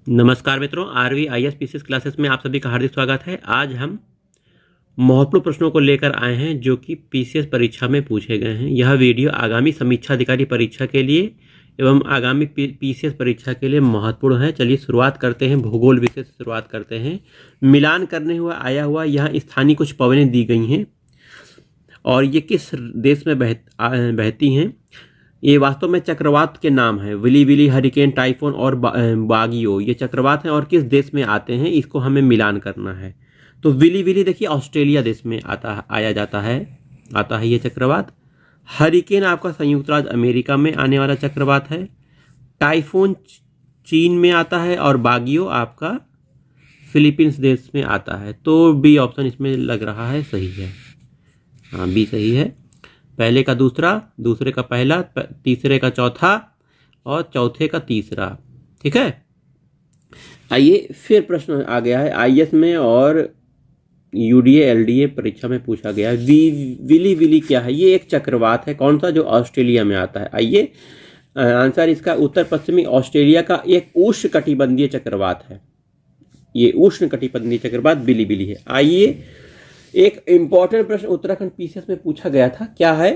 नमस्कार मित्रों, RV IAS PCS classes में आप सभी का हार्दिक स्वागत है। आज हम महत्वपूर्ण प्रश्नों को लेकर आए हैं जो कि पीसीएस परीक्षा में पूछे गए हैं। यह वीडियो आगामी समीक्षा अधिकारी परीक्षा के लिए एवं आगामी पीसीएस परीक्षा के लिए महत्वपूर्ण है। चलिए शुरुआत करते हैं, भूगोल विषय से शुरुआत करते हैं। मिलान करने हुआ आया हुआ यहाँ स्थानीय कुछ पवनें दी गई हैं और ये किस देश में बहती हैं। ये वास्तव में चक्रवात के नाम है। विली विली, हरिकेन, टाइफून और बागियो ये चक्रवात हैं और किस देश में आते हैं, इसको हमें मिलान करना है। तो विली विली देखिए ऑस्ट्रेलिया देश में आता है ये चक्रवात। हरिकेन आपका संयुक्त राज्य अमेरिका में आने वाला चक्रवात है। टाइफून चीन में आता है और बागियो आपका फिलीपींस देश में आता है। तो बी ऑप्शन इसमें लग रहा है सही है। हाँ, बी सही है। पहले का दूसरा, दूसरे का पहला, तीसरे का चौथा और चौथे का तीसरा। ठीक है। आइए फिर प्रश्न आ गया है आईएएस में और यूडीए एलडीए परीक्षा में पूछा गया है। विली विली क्या है? ये एक चक्रवात है। कौन सा? जो ऑस्ट्रेलिया में आता है। आइए आंसर इसका उत्तर पश्चिमी ऑस्ट्रेलिया का एक उष्ण कटिबंधीय चक्रवात है। ये उष्ण कटिबंधीय चक्रवात विली विली है। आइए एक इंपॉर्टेंट प्रश्न उत्तराखंड पीसीएस में पूछा गया था। क्या है?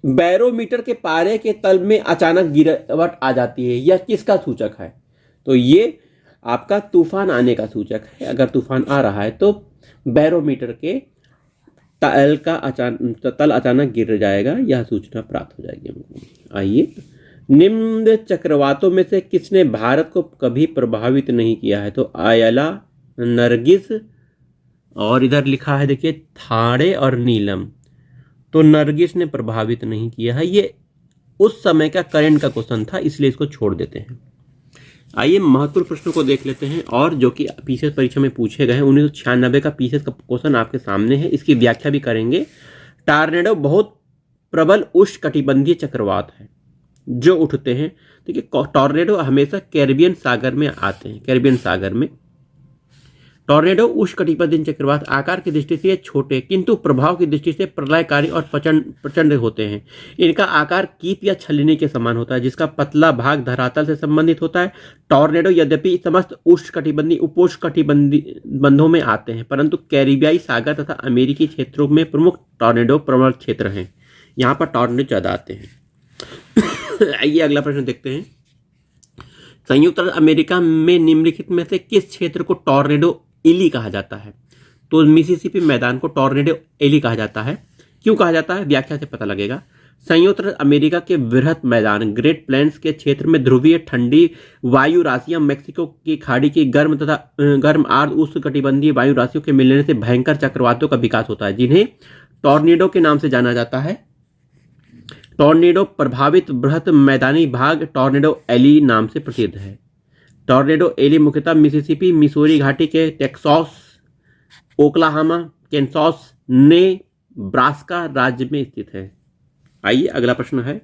बैरोमीटर के पारे के तल में अचानक गिरावट आ जाती है, यह किसका सूचक है? तो ये आपका तूफान आने का सूचक है। अगर तूफान आ रहा है तो बैरोमीटर के तल अचानक गिर जाएगा, यह सूचना प्राप्त हो जाएगी हमको। आइए, निम्न चक्रवातों में से किसने भारत को कभी प्रभावित नहीं किया है? तो आयला, नरगिस और इधर लिखा है देखिए थाड़े और नीलम। तो नरगिस ने प्रभावित नहीं किया है। ये उस समय का करंट का क्वेश्चन था, इसलिए इसको छोड़ देते हैं। आइए महत्वपूर्ण प्रश्नों को देख लेते हैं और जो कि पीसीएस परीक्षा में पूछे गए हैं। 1996 का पीसीएस का क्वेश्चन आपके सामने है, इसकी व्याख्या भी करेंगे। टॉर्नेडो बहुत प्रबल उष्णकटिबंधीय चक्रवात है जो उठते हैं। देखिए टॉर्नेडो हमेशा कैरिबियन सागर में आते हैं। कैरिबियन सागर में टॉर्नेडो उष्णकटिबंधीय चक्रवात आकार की दृष्टि से छोटे किंतु प्रभाव की दृष्टि से प्रलयकारी और प्रचंड होते हैं। इनका आकार कीप या छलनी के समान होता है, जिसका पतला भाग धरातल से संबंधित होता है। टॉर्नेडो यद्यपि समस्त उष्णकटिबंधीय उपोष्णकटिबंधीय बंधों में आते हैं, परंतु कैरिबियाई सागर तथा अमेरिकी क्षेत्रों में प्रमुख टॉर्नेडो प्रबल क्षेत्र हैं। यहाँ पर टॉर्नेडो ज्यादा आते हैं। आइए अगला प्रश्न देखते हैं। संयुक्त राज्य अमेरिका में निम्नलिखित में से किस क्षेत्र को टॉर्नेडो एली कहा जाता है? तो मिसिसिपी मैदान को टॉर्नेडो एली कहा जाता है। क्यों कहा जाता है? व्याख्या से पता लगेगा। संयुक्त राज्य अमेरिका के वृहद मैदान ग्रेट प्लेन्स के क्षेत्र में ध्रुवीय ठंडी वायु राशियां मैक्सिको की खाड़ी की गर्म आर्द्र उष्णकटिबंधीय वायु राशियों के मिलने से भयंकर चक्रवातों का विकास होता है, जिन्हें टॉर्नेडो के नाम से जाना जाता है। टॉर्नेडो प्रभावित बृहद मैदानी भाग टॉर्नेडो एली नाम से प्रसिद्ध है। टॉर्नेडो एली मुख्यतः मिसिसिपी, मिसूरी घाटी के टेक्सास, ओक्लाहोमा, कैनसास, नेब्रास्का राज्य में स्थित है। आइए अगला प्रश्न है।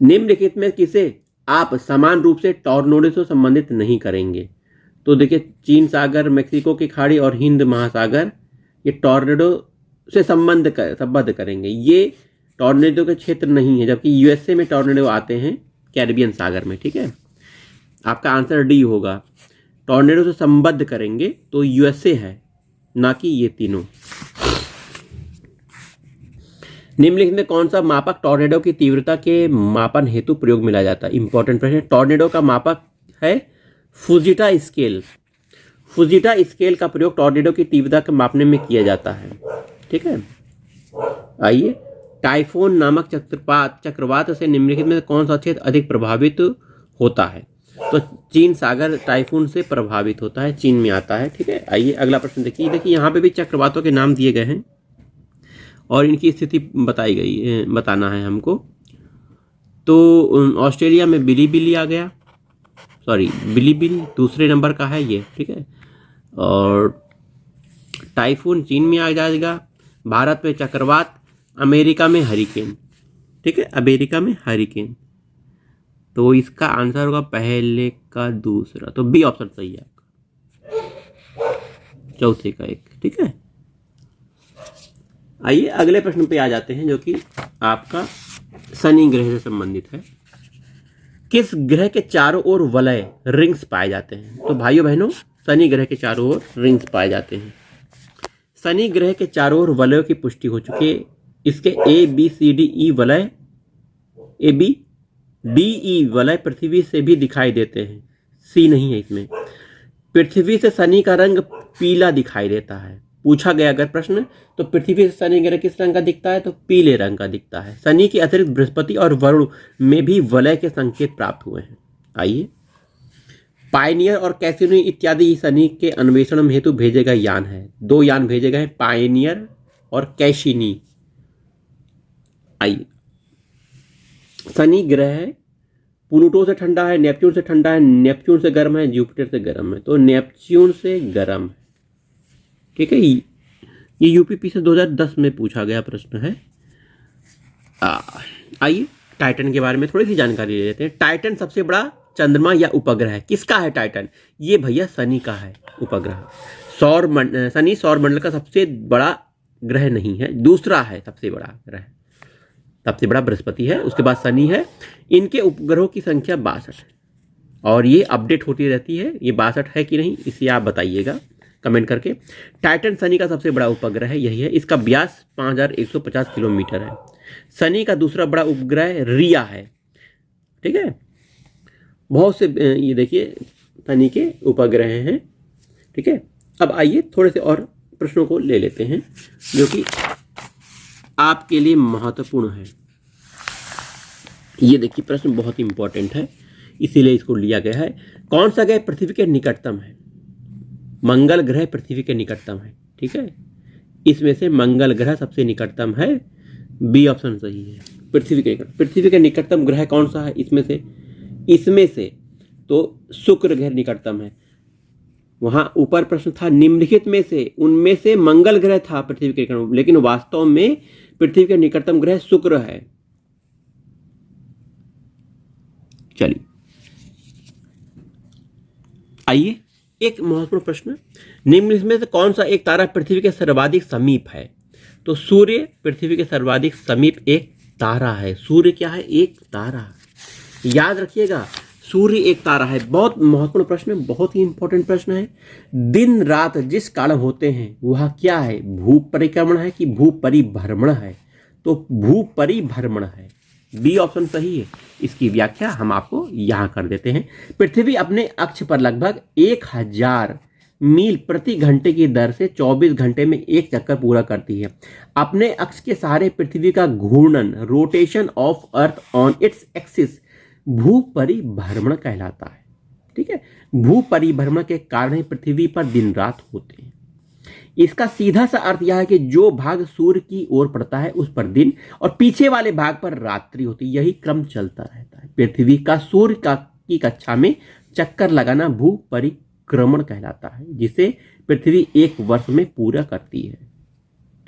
निम्नलिखित में किसे आप समान रूप से टॉर्नेडो से संबंधित नहीं करेंगे? तो देखिए चीन सागर, मैक्सिको की खाड़ी और हिंद महासागर, ये टॉर्नेडो से संबद्ध करेंगे। ये टॉर्नेडो के क्षेत्र नहीं है, जबकि यूएसए में टॉर्नेडो आते हैं कैरिबियन सागर में। ठीक है, आपका आंसर डी होगा। टॉर्नेडो से संबद्ध करेंगे तो यूएसए है, ना कि ये तीनों। निम्नलिखित में कौन सा मापक टॉर्नेडो की तीव्रता के मापन हेतु प्रयोग में लाया जाता है? इंपॉर्टेंट प्रश्न। टॉर्नेडो का मापक है फुजीटा स्केल। फुजीटा स्केल का प्रयोग टॉर्नेडो की तीव्रता के मापने में किया जाता है। ठीक है। आइए, टाइफून नामक चक्रवात से निम्नलिखित में कौन सा क्षेत्र अधिक प्रभावित होता है? तो चीन सागर टाइफून से प्रभावित होता है, चीन में आता है। ठीक है। आइए अगला प्रश्न देखिए। यहाँ पे भी चक्रवातों के नाम दिए गए हैं और इनकी स्थिति बताना है हमको। तो ऑस्ट्रेलिया में बिली आ गया, बिली दूसरे नंबर का है ये। ठीक है। और टाइफून चीन में आ जाएगा। भारत में चक्रवात, अमेरिका में हरिकेन। ठीक है, अमेरिका में हरिकेन। तो इसका आंसर होगा पहले का दूसरा, तो बी ऑप्शन सही है आपका, चौथे का एक। ठीक है। आइए अगले प्रश्न पे आ जाते हैं जो कि आपका शनि ग्रह से संबंधित है। किस ग्रह के चारों ओर वलय रिंग्स पाए जाते हैं? तो भाइयों बहनों, शनि ग्रह के चारों ओर रिंग्स पाए जाते हैं। शनि ग्रह के चारों ओर वलयों की पुष्टि हो चुकी है। इसके A B C D E वलय, ए बी डी ई वलय पृथ्वी से भी दिखाई देते हैं, सी नहीं है इसमें। पृथ्वी से शनि का रंग पीला दिखाई देता है। पूछा गया अगर प्रश्न तो पृथ्वी से शनि ग्रह किस रंग का दिखता है? तो पीले रंग का दिखता है। शनि के अतिरिक्त बृहस्पति और वरुण में भी वलय के संकेत प्राप्त हुए हैं। आइए, पायनियर और कैसिनी इत्यादि शनि के अन्वेषण हेतु भेजे गए यान है। 2 यान भेजे गए, पायनियर और कैसिनी। आइए, शनि ग्रह प्लूटो से ठंडा है, नेपच्यून से ठंडा है, नेपच्यून से गर्म है, जुपिटर से गर्म है। तो नेपच्यून से गर्म है, ठीक है। ये यूपीपी से 2010 में पूछा गया प्रश्न है। आइए, टाइटन के बारे में थोड़ी सी जानकारी ले लेते हैं। टाइटन सबसे बड़ा चंद्रमा या उपग्रह है। किसका है टाइटन? ये भैया शनि का है उपग्रह। शनि सौर मंडल का सबसे बड़ा ग्रह नहीं है, दूसरा है सबसे बड़ा ग्रह। सबसे बड़ा बृहस्पति है, उसके बाद शनि है। इनके उपग्रहों की संख्या 62 है और ये अपडेट होती रहती है। ये 62 है कि नहीं, इसे आप बताइएगा कमेंट करके। टाइटन शनि का सबसे बड़ा उपग्रह है, यही है। इसका व्यास 5150 किलोमीटर है। शनि का दूसरा बड़ा उपग्रह रिया है, ठीक है। बहुत से ये देखिए शनि के उपग्रह हैं, ठीक है। अब आइए थोड़े से और प्रश्नों को ले लेते हैं जो कि आपके लिए महत्वपूर्ण है। ये देखिए प्रश्न बहुत इंपॉर्टेंट है, इसीलिए इसको लिया गया है। कौन सा ग्रह पृथ्वी के निकटतम है? मंगल ग्रह पृथ्वी के निकटतम है, ठीक है। इसमें से मंगल ग्रह सबसे निकटतम है, बी ऑप्शन सही है। पृथ्वी के निकटतम ग्रह कौन सा है? इसमें से तो शुक्र ग्रह निकटतम है। वहां ऊपर प्रश्न था निम्नलिखित में से, उनमें से मंगल ग्रह था पृथ्वी के निकटतम, लेकिन वास्तव में पृथ्वी के निकटतम ग्रह शुक्र है। चलिए आइए, एक महत्वपूर्ण प्रश्न, निम्नलिखित में से कौन सा एक तारा पृथ्वी के सर्वाधिक समीप है? तो सूर्य पृथ्वी के सर्वाधिक समीप एक तारा है। सूर्य क्या है? एक तारा। याद रखिएगा, सूर्य एक तारा है। बहुत महत्वपूर्ण प्रश्न, बहुत ही इंपॉर्टेंट प्रश्न है। दिन रात जिस कारण होते हैं वह क्या है? भू परिक्रमण है कि भू परिभ्रमण है? तो भू परिभ्रमण है, बी ऑप्शन सही है। इसकी व्याख्या हम आपको यहां कर देते हैं। पृथ्वी अपने अक्ष पर लगभग 1000 मील प्रति घंटे की दर से 24 घंटे में एक चक्कर पूरा करती है। अपने अक्ष के सहारे पृथ्वी का घूर्णन, rotation of earth on its axis, भू परिभ्रमण कहलाता है, ठीक है। भू परिभ्रमण के कारण ही पृथ्वी पर दिन रात होते हैं। इसका सीधा सा अर्थ यह है कि जो भाग सूर्य की ओर पड़ता है उस पर दिन और पीछे वाले भाग पर रात्रि होती है। यही क्रम चलता रहता है। पृथ्वी का सूर्य की कक्षा में चक्कर लगाना भू परिक्रमण कहलाता है, जिसे पृथ्वी एक वर्ष में पूरा करती है,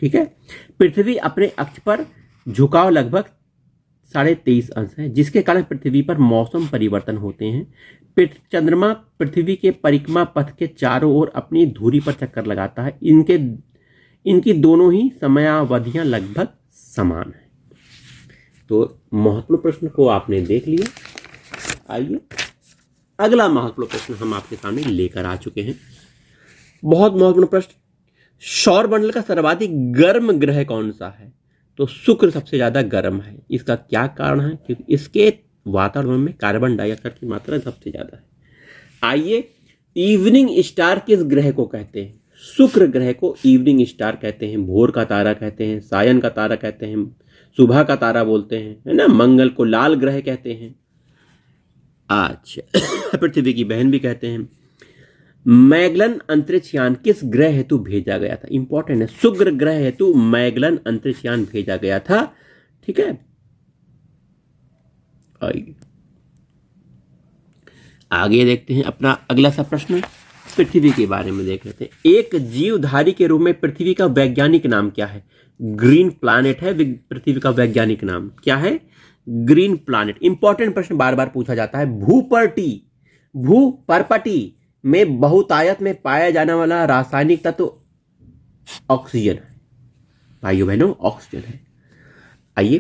ठीक है। पृथ्वी अपने अक्ष पर झुकाव लगभग 23.5 अंश है, जिसके कारण पृथ्वी पर मौसम परिवर्तन होते हैं। चंद्रमा पृथ्वी के परिक्रमा पथ के चारों ओर अपनी धुरी पर चक्कर लगाता है। इनकी दोनों ही समयावधियां लगभग समान है। तो महत्वपूर्ण प्रश्न को आपने देख लिया। आइए अगला महत्वपूर्ण प्रश्न हम आपके सामने लेकर आ चुके हैं। बहुत महत्वपूर्ण प्रश्न, सौर मंडल का सर्वाधिक गर्म ग्रह कौन सा है? तो शुक्र सबसे ज्यादा गर्म है। इसका क्या कारण है? क्योंकि इसके वातावरण में कार्बन डाइऑक्साइड की मात्रा सबसे ज्यादा है। आइए, इवनिंग स्टार किस ग्रह को कहते हैं? शुक्र ग्रह को इवनिंग स्टार कहते हैं, भोर का तारा कहते हैं, सायन का तारा कहते हैं, सुबह का तारा बोलते हैं, है ना। मंगल को लाल ग्रह कहते हैं। अच्छा, पृथ्वी की बहन भी कहते हैं। मैगलन अंतरिक्ष यान किस ग्रह हेतु भेजा गया था? इंपॉर्टेंट है, शुक्र ग्रह हेतु मैगलन अंतरिक्ष यान भेजा गया था, ठीक है। आगे देखते हैं अपना अगला सा प्रश्न, पृथ्वी के बारे में देख लेते हैं। एक जीवधारी के रूप में पृथ्वी का वैज्ञानिक नाम क्या है? ग्रीन प्लैनेट है पृथ्वी का वैज्ञानिक नाम। क्या है? Green planet. इंपॉर्टेंट प्रश्न बार बार पूछा जाता है। भूपर्पटी में बहुतायत में पाया जाने वाला रासायनिक तत्व ऑक्सीजन है। भाइयों बहनों, ऑक्सीजन है। आइए,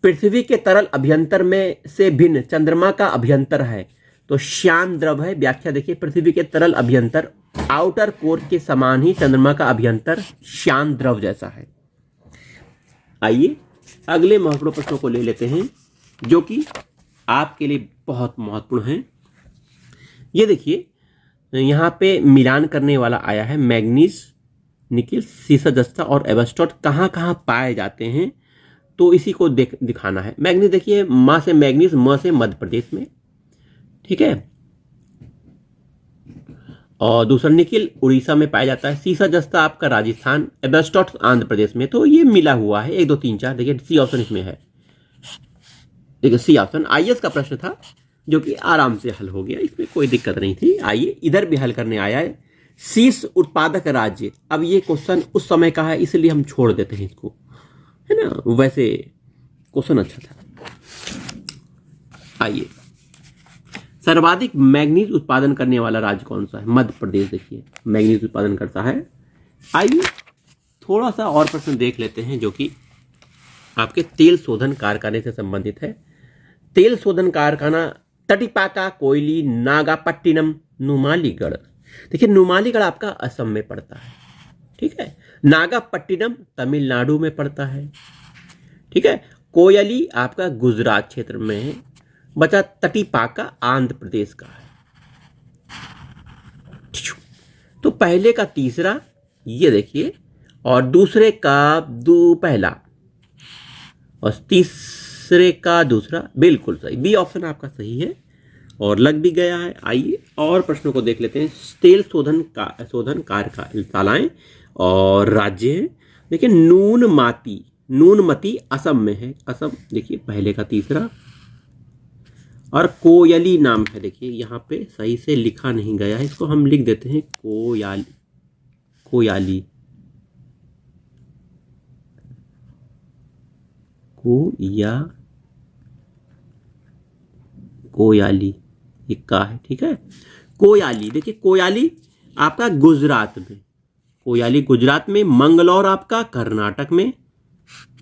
पृथ्वी के तरल अभ्यंतर में से भिन्न चंद्रमा का अभ्यंतर है तो श्यान द्रव है। व्याख्या देखिए, पृथ्वी के तरल अभ्यंतर आउटर कोर के समान ही चंद्रमा का अभ्यंतर श्यान द्रव जैसा है। आइए अगले महत्वपूर्ण प्रश्नों को ले लेते हैं जो कि आपके लिए बहुत महत्वपूर्ण है। ये देखिए, यहाँ पे मिलान करने वाला आया है। मैग्नीज, निकिल, सीसा जस्ता और एबस्टॉट कहाँ कहाँ पाए जाते हैं, तो इसी को दिखाना है। मैग्नीज देखिए, माँ से मैग्नीज, म से मध्य प्रदेश में, ठीक है। और दूसरा निकिल उड़ीसा में पाया जाता है। सीसा जस्ता आपका राजस्थान, एबस्टॉट आंध्र प्रदेश में। तो ये मिला हुआ है 1 2 3 4। देखिए सी ऑप्शन इसमें है। देखिए सी ऑप्शन आईएएस का प्रश्न था जो कि आराम से हल हो गया, इसमें कोई दिक्कत नहीं थी। आइए इधर भी हल करने आया है। शीर्ष उत्पादक राज्य, अब ये क्वेश्चन उस समय का है इसलिए हम छोड़ देते हैं इसको, है ना। वैसे क्वेश्चन अच्छा था। आइए, सर्वाधिक मैग्नीज उत्पादन करने वाला राज्य कौन सा है? मध्य प्रदेश। देखिए मैग्नीज उत्पादन करता है। आइए थोड़ा सा और प्रश्न देख लेते हैं जो कि आपके तेल शोधन कारखाने से संबंधित है। तेल शोधन कारखाना तटिपाका, कोयली, नागापट्टिनम, नुमालीगढ़। देखिए नुमालीगढ़ आपका असम में पड़ता है, ठीक है। नागापट्टिनम तमिलनाडु में पड़ता है, ठीक है। कोयली आपका गुजरात क्षेत्र में है। बचा तटिपाका आंध्र प्रदेश का है। तो पहले का तीसरा ये देखिए, और दूसरे का पहला और तीसरे का दूसरा बिल्कुल सही। बी ऑप्शन आपका सही है और लग भी गया है। आइए और प्रश्नों को देख लेते हैं। तेल शोधन कार्यशालाएं और राज्य हैं। देखिए नूनमती असम में है। असम देखिए पहले का तीसरा, और कोयली नाम है। देखिए यहाँ पे सही से लिखा नहीं गया है, इसको हम लिख देते हैं कोयाली। कोयाली ये का है, ठीक है। कोयाली देखिए, कोयाली आपका गुजरात में, कोयाली गुजरात में, मंगलौर आपका कर्नाटक में,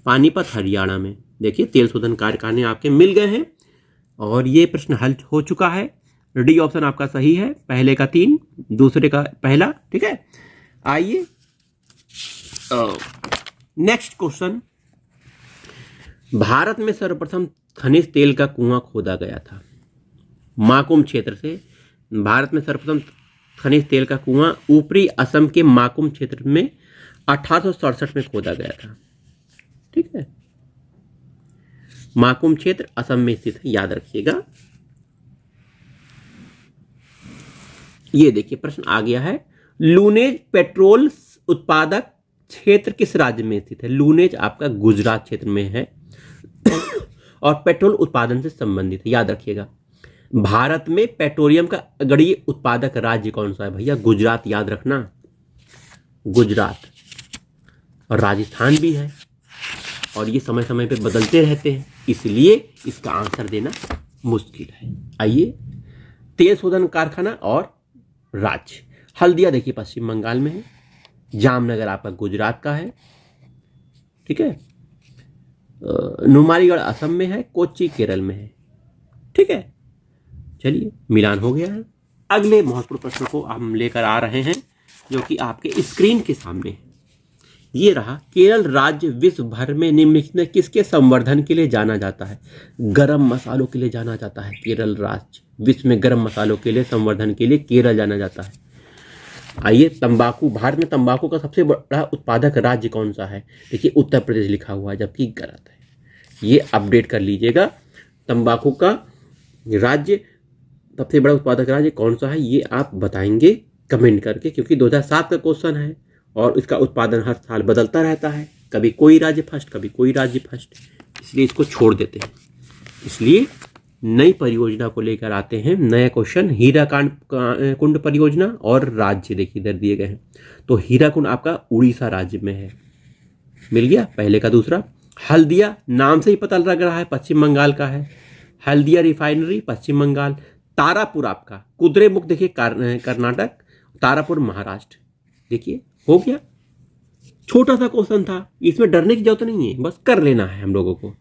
पानीपत हरियाणा में। देखिए तेल शोधन कारखाने आपके मिल गए हैं और ये प्रश्न हल हो चुका है। डी ऑप्शन आपका सही है। पहले का 3, दूसरे का पहला, ठीक है। आइए नेक्स्ट क्वेश्चन। भारत में सर्वप्रथम खनिज तेल का कुआं खोदा गया था। माकुम क्षेत्र से भारत में सर्वप्रथम खनिज तेल का कुआं ऊपरी असम के माकुम क्षेत्र में 1867 में खोदा गया था, ठीक है। माकुम क्षेत्र असम में स्थित है, याद रखिएगा। ये देखिए प्रश्न आ गया है। लूनेज पेट्रोल उत्पादक क्षेत्र किस राज्य में स्थित है? लूनेज आपका गुजरात क्षेत्र में है और पेट्रोल उत्पादन से संबंधित है, याद रखिएगा। भारत में पेट्रोलियम का अग्रणी उत्पादक राज्य कौन सा है भैया? गुजरात, याद रखना, गुजरात। और राजस्थान भी है और ये समय समय पे बदलते रहते हैं, इसलिए इसका आंसर देना मुश्किल है। आइए तेल शोधन कारखाना और राज्य। हल्दिया देखिए पश्चिम बंगाल में है, जामनगर आपका गुजरात का है, ठीक है। नुमालीगढ़ असम में है, कोच्चि केरल में है, ठीक है। चलिए मिलान हो गया है। अगले महत्वपूर्ण प्रश्न को हम लेकर आ रहे हैं जो कि आपके स्क्रीन के सामने है। ये रहा, केरल राज्य विश्व भर में निम्नलिखित में किसके संवर्धन के लिए जाना जाता है? गरम मसालों के लिए जाना जाता है। केरल राज्य विश्व में गरम मसालों के लिए संवर्धन के लिए केरल जाना जाता है। आइए तंबाकू, भारत में तंबाकू का सबसे बड़ा उत्पादक राज्य कौन सा है? देखिए उत्तर प्रदेश लिखा हुआ है, जबकि गलत है। ये अपडेट कर लीजिएगा। तंबाकू का राज्य सबसे बड़ा उत्पादक राज्य कौन सा है ये आप बताएंगे कमेंट करके, क्योंकि 2007 का क्वेश्चन है और इसका उत्पादन हर साल बदलता रहता है। कभी कोई राज्य फर्स्ट, कभी कोई राज्य फर्स्ट, इसलिए इसको छोड़ देते हैं। इसलिए नई परियोजना को लेकर आते हैं। नया क्वेश्चन, हीराकांड कुंड परियोजना और राज्य देखिए इधर दिए गए हैं। तो हीराकुंड आपका उड़ीसा राज्य में है, मिल गया पहले का दूसरा। हल्दिया नाम से ही पता लग रहा है पश्चिम बंगाल का है, हल्दिया रिफाइनरी पश्चिम बंगाल। तारापुर आपका कुद्रेमुख देखिए कर्नाटक, तारापुर महाराष्ट्र। देखिए हो गया, छोटा सा क्वेश्चन था, इसमें डरने की जरूरत नहीं है, बस कर लेना है हम लोगों को।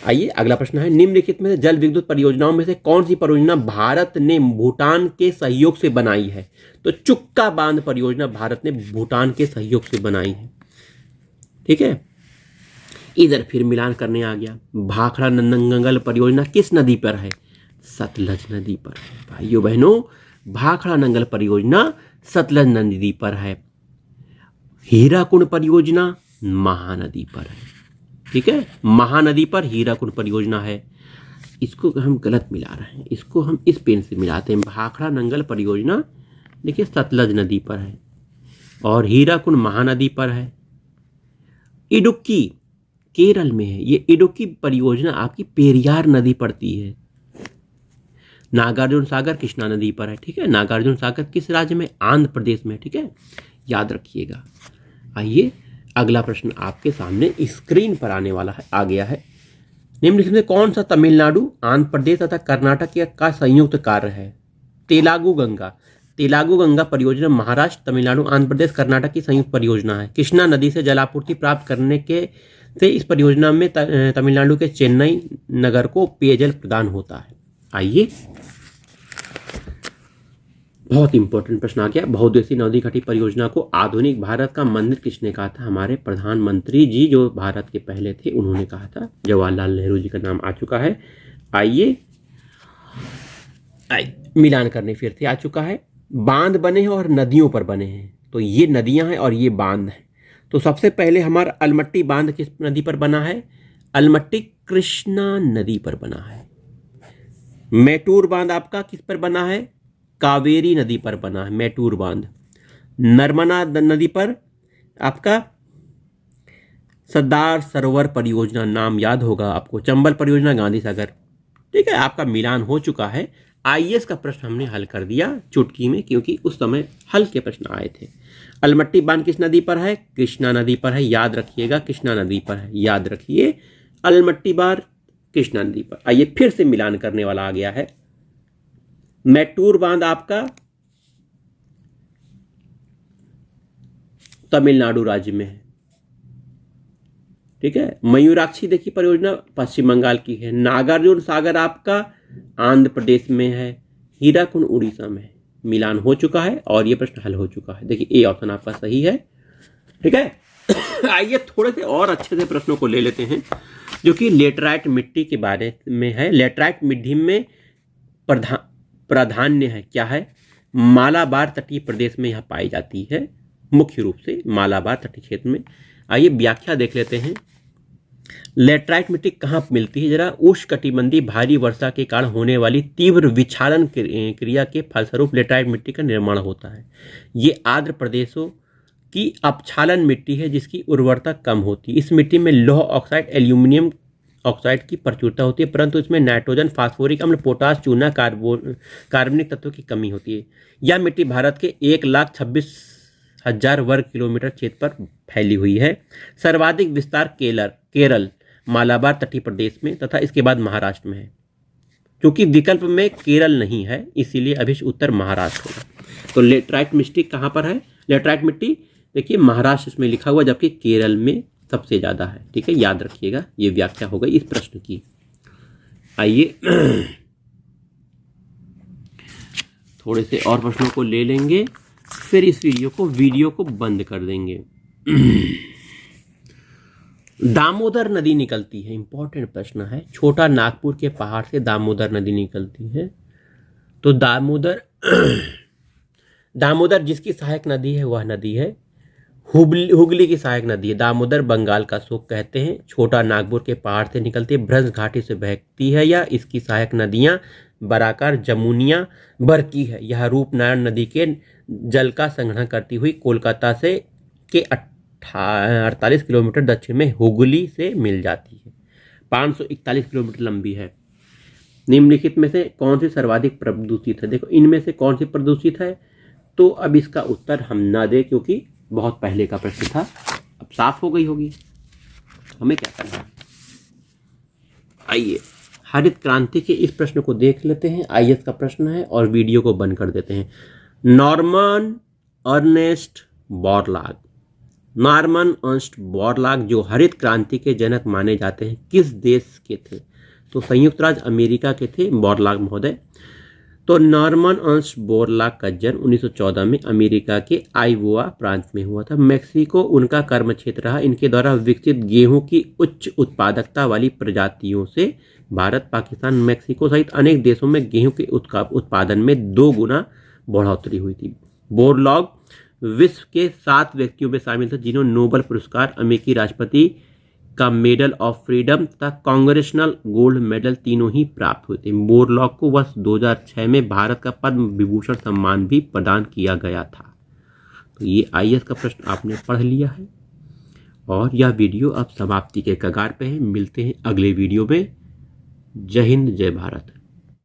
आइए अगला प्रश्न है, निम्नलिखित में से जल विद्युत परियोजनाओं में से कौन सी परियोजना भारत ने भूटान के सहयोग से बनाई है? तो चुक्का बांध परियोजना भारत ने भूटान के सहयोग से बनाई है। ठीक है, इधर फिर मिलान करने आ गया। भाखड़ा नंगल परियोजना किस नदी पर है? सतलज नदी पर है। भाइयों बहनों, भाखड़ा नंगल परियोजना सतलज नदी पर है। हीराकुंड परियोजना महानदी पर है। ठीक है, महानदी पर हीराकुंड परियोजना है। इसको हम गलत मिला रहे हैं, इसको हम इस पेन से मिलाते हैं। भाखड़ा नंगल परियोजना देखिए सतलज नदी पर है और हीराकुंड महानदी पर है। इडुक्की केरल में है। ये इडुक्की परियोजना आपकी पेरियार नदी पड़ती है। नागार्जुन सागर कृष्णा नदी पर है। ठीक है, नागार्जुन सागर किस राज्य में? आंध्र प्रदेश में। ठीक है, याद रखिएगा। आइए अगला प्रश्न आपके सामने स्क्रीन पर आने वाला है, आ गया है। निम्नलिखित में कौन सा तमिलनाडु, आंध्र प्रदेश तथा कर्नाटक का संयुक्त कार्य है? तेलागु गंगा। तेलागु गंगा परियोजना महाराष्ट्र, तमिलनाडु, आंध्र प्रदेश, कर्नाटक की संयुक्त परियोजना है। कृष्णा नदी से जलापूर्ति प्राप्त करने से इस परियोजना में तमिलनाडु के चेन्नई नगर को पेयजल प्रदान होता है। आइए बहुत इंपॉर्टेंट प्रश्न आ गया। बहुउद्देशीय नदी घटी परियोजना को आधुनिक भारत का मंदिर किसने कहा था? हमारे प्रधानमंत्री जी जो भारत के पहले थे उन्होंने कहा था। जवाहरलाल नेहरू जी का नाम आ चुका है। आइए मिलान करने फिर से आ चुका है। बांध बने हैं और नदियों पर बने हैं, तो ये नदियां हैं और ये बांध हैं। तो सबसे पहले हमारा अलमट्टी बांध किस नदी पर बना है? अलमट्टी कृष्णा नदी पर बना है। मैटूर बांध आपका किस पर बना है? कावेरी नदी पर बना है मैटूर बांध। नर्मदा नदी पर आपका सरदार सरोवर परियोजना, नाम याद होगा आपको। चंबल परियोजना गांधी सागर। ठीक है, आपका मिलान हो चुका है। आईएएस का प्रश्न हमने हल कर दिया चुटकी में, क्योंकि उस समय हल के प्रश्न आए थे। अलमट्टी बांध किस नदी पर है? कृष्णा नदी पर है। याद रखिएगा, कृष्णा नदी पर है। याद रखिए, अलमट्टी बांध कृष्णा नदी पर। आइए फिर से मिलान करने वाला आ गया है। मैटूर बांध आपका तमिलनाडु राज्य में है। ठीक है, मयूराक्षी देखिए परियोजना पश्चिम बंगाल की है। नागार्जुन सागर आपका आंध्र प्रदेश में है। हीराकुंड उड़ीसा में है। मिलान हो चुका है और यह प्रश्न हल हो चुका है। देखिए ए ऑप्शन आपका सही है। ठीक है, आइए थोड़े से और अच्छे से प्रश्नों को ले लेते हैं जो कि लेटराइट मिट्टी के बारे में है। लेटराइट मिट्टी में प्राधान्य है क्या है? मालाबार तटीय प्रदेश में यह पाई जाती है, मुख्य रूप से मालाबार तटीय क्षेत्र में। आइए व्याख्या देख लेते हैं। लेटराइट मिट्टी कहाँ मिलती है? जरा उष्णकटिबंधीय भारी वर्षा के कारण होने वाली तीव्र विक्षालन क्रिया के फलस्वरूप लेटराइट मिट्टी का निर्माण होता है। ये आर्द्र प्रदेशों की अपक्षालन मिट्टी है जिसकी उर्वरता कम होती है। इस मिट्टी में लौह ऑक्साइड, एल्यूमिनियम ऑक्साइड की प्रचुरता होती है, परंतु इसमें नाइट्रोजन, फास्फोरिक अम्ल, पोटास, चूना, कार्बनिक तत्वों की कमी होती है। यह मिट्टी भारत के 1,26,000 वर्ग किलोमीटर क्षेत्र पर फैली हुई है। सर्वाधिक विस्तार केरल मालाबार तटीय प्रदेश में तथा इसके बाद महाराष्ट्र में है। क्योंकि विकल्प में केरल नहीं है इसीलिए अभी उत्तर महाराष्ट्र होगा। तो लेटराइट मिट्टी कहाँ पर है? लेटराइट मिट्टी देखिए महाराष्ट्र में लिखा हुआ, जबकि केरल में सबसे ज़्यादा है। ठीक है, याद रखिएगा, ये व्याख्या हो गई इस प्रश्न की। आइए थोड़े से और प्रश्नों को ले लेंगे, फिर इस वीडियो को बंद कर देंगे। दामोदर नदी निकलती है, इंपॉर्टेंट प्रश्न है। छोटा नागपुर के पहाड़ से दामोदर नदी निकलती है। तो दामोदर जिसकी सहायक नदी है वह नदी है हुगली की सहायक नदी है। दामोदर बंगाल का शोक कहते हैं। छोटा नागपुर के पहाड़ से निकलती है, भ्रंश घाटी से बहती है या इसकी सहायक नदियां बराकर, जमुनिया, बरकी है। यह रूपनारायण नदी के जल का संग्रहण करती हुई कोलकाता से के 48 किलोमीटर दक्षिण में हुगली से मिल जाती है। 541 किलोमीटर लंबी है। निम्नलिखित में से कौन सी सर्वाधिक प्रदूषित है? देखो इनमें से कौन सी प्रदूषित है? तो अब इसका उत्तर हम ना दें क्योंकि बहुत पहले का प्रश्न था, अब साफ हो गई होगी। हमें क्या करना है? आइए हरित क्रांति के इस प्रश्न को देख लेते हैं। आईएएस का प्रश्न है और वीडियो को बंद कर देते हैं। Norman Ernest Borlaug Norman Ernest Borlaug जो हरित क्रांति के जनक माने जाते हैं किस देश के थे? तो संयुक्त राज्य अमेरिका के थे बोरलॉग महोदय। तो नॉर्मन अर्नस्ट बोरलॉग का जन्म 1914 में अमेरिका के आइओवा प्रांत में हुआ था। मेक्सिको उनका कर्म क्षेत्र रहा। इनके द्वारा विकसित गेहूं की उच्च उत्पादकता वाली प्रजातियों से भारत, पाकिस्तान, मेक्सिको सहित अनेक देशों में गेहूं के उत्पादन में 2 गुना बढ़ोतरी हुई थी। बोरलॉग विश्व के 7 व्यक्तियों में शामिल थे जिन्होंने नोबेल पुरस्कार, अमेरिकी राष्ट्रपति का मेडल ऑफ फ्रीडम तथा कांग्रेशनल गोल्ड मेडल तीनों ही प्राप्त हुए थे। बोरलॉग को वर्ष 2006 में भारत का पद्म विभूषण सम्मान भी प्रदान किया गया था। तो ये आईएएस का प्रश्न आपने पढ़ लिया है और यह वीडियो अब समाप्ति के कगार पे है। मिलते हैं अगले वीडियो में। जय हिंद, जय भारत।